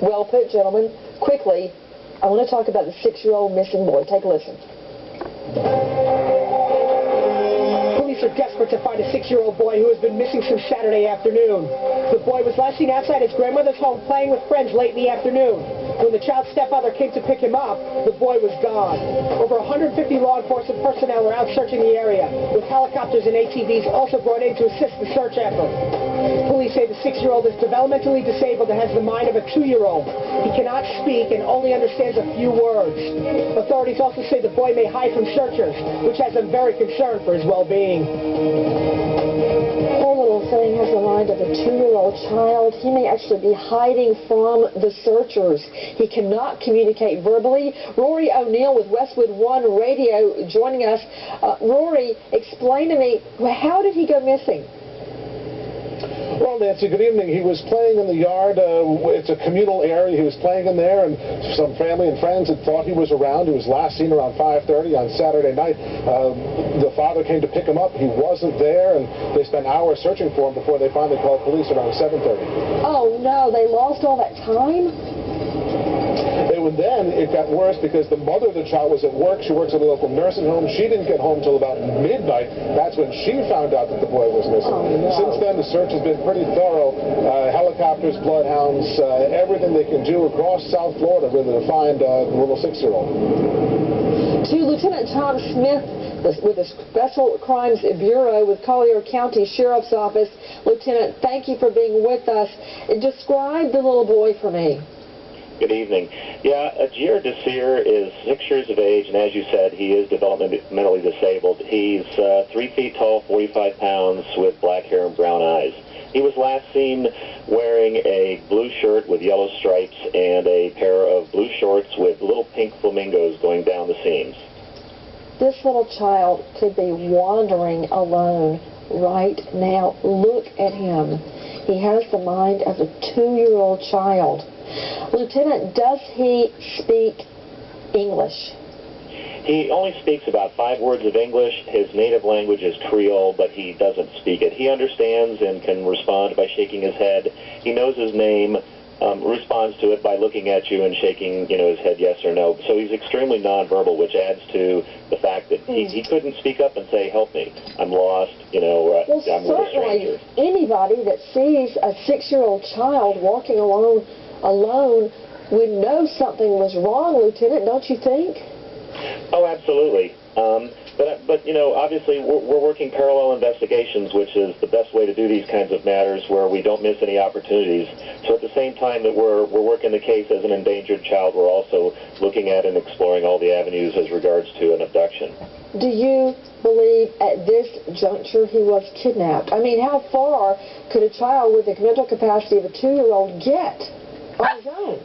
Well put, gentlemen. Quickly, I want to talk about the 6-year-old missing boy. Take a listen. Police are desperate to find a 6-year-old boy who has been missing since Saturday afternoon. The boy was last seen outside his grandmother's home playing with friends late in the afternoon. When the child's stepmother came to pick him up, the boy was gone. Over 150 law enforcement personnel are out searching the area, with helicopters and ATVs also brought in to assist the search effort. Police say the 6-year-old is developmentally disabled and has the mind of a 2-year-old. He cannot speak and only understands a few words. Authorities also say the boy may hide from searchers, which has them very concerned for his well-being. Poor little thing has the mind of a 2-year-old child. He may actually be hiding from the searchers. He cannot communicate verbally. Rory O'Neill with Westwood One Radio joining us. Rory, explain to me, how did he go missing? Well, Nancy, good evening. He was playing in the yard. It's a communal area. He was playing in there, and some family and friends had thought he was around. He was last seen around 5:30 on Saturday night. The father came to pick him up. He wasn't there, and they spent hours searching for him before they finally called police around 7:30. Oh, no. They lost all that time? And then it got worse because the mother of the child was at work. She works at a local nursing home. She didn't get home till about midnight. That's when she found out that the boy was missing. Oh, no. Since then, the search has been pretty thorough. Helicopters, bloodhounds, everything they can do across South Florida really to find the little 6-year-old. To Lieutenant Tom Smith with the Special Crimes Bureau with Collier County Sheriff's Office. Lieutenant, thank you for being with us. Describe the little boy for me. Good evening. Yeah, Jair Desir is 6 years of age, and as you said, he is developmentally disabled. He's 3 feet tall, 45 pounds, with black hair and brown eyes. He was last seen wearing a blue shirt with yellow stripes and a pair of blue shorts with little pink flamingos going down the seams. This little child could be wandering alone right now. Look at him. He has the mind of a 2-year-old child. Lieutenant, does he speak English? He only speaks about 5 words of English. His native language is Creole, but he doesn't speak it. He understands and can respond by shaking his head. He knows his name, responds to it by looking at you and shaking, his head yes or no. So he's extremely nonverbal, which adds to the fact that he couldn't speak up and say, "Help me, I'm lost," Well, I'm with a certainly stranger. anybody that sees a 6-year-old child walking alone would know something was wrong, Lieutenant, don't you think? Oh, absolutely. But obviously we're working parallel investigations, which is the best way to do these kinds of matters where we don't miss any opportunities. So at the same time that we're working the case as an endangered child, we're also looking at and exploring all the avenues as regards to an abduction. Do you believe at this juncture he was kidnapped? I mean, how far could a child with the mental capacity of a 2-year-old get on his own?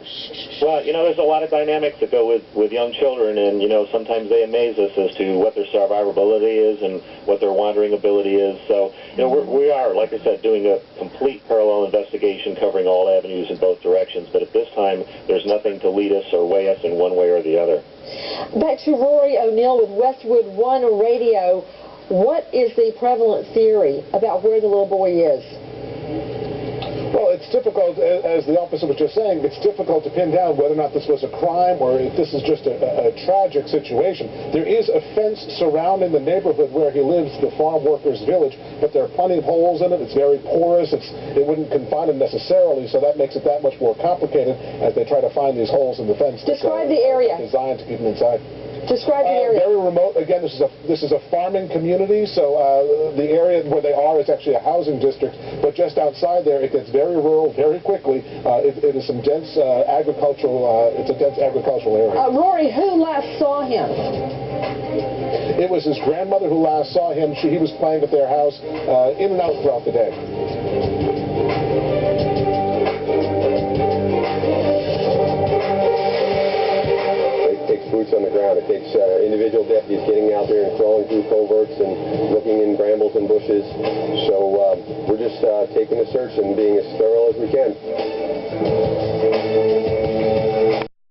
Well, there's a lot of dynamics that go with young children, and, sometimes they amaze us as to what their survivability is and what their wandering ability is. So, we are, like I said, doing a complete parallel investigation covering all avenues in both directions, but at this time, there's nothing to lead us or weigh us in one way or the other. Back to Rory O'Neill with Westwood One Radio. What is the prevalent theory about where the little boy is? Well, it's difficult, as the officer was just saying, it's difficult to pin down whether or not this was a crime or if this is just a tragic situation. There is a fence surrounding the neighborhood where he lives, the farm workers' village, but there are plenty of holes in it. It's very porous. It wouldn't confine him necessarily, so that makes it that much more complicated as they try to find these holes in the fence. Describe the area. Designed to keep him inside. Describe the area. Very remote. Again, this is a farming community, so the area where they are is actually a housing district. But just outside there, it gets very rural very quickly. It is some dense agricultural. It's a dense agricultural area. Rory, who last saw him? It was his grandmother who last saw him. He was playing at their house, in and out throughout the day. Boots on the ground. It takes individual deputies getting out there and crawling through coverts and looking in brambles and bushes. So we're just taking the search and being as thorough as we can.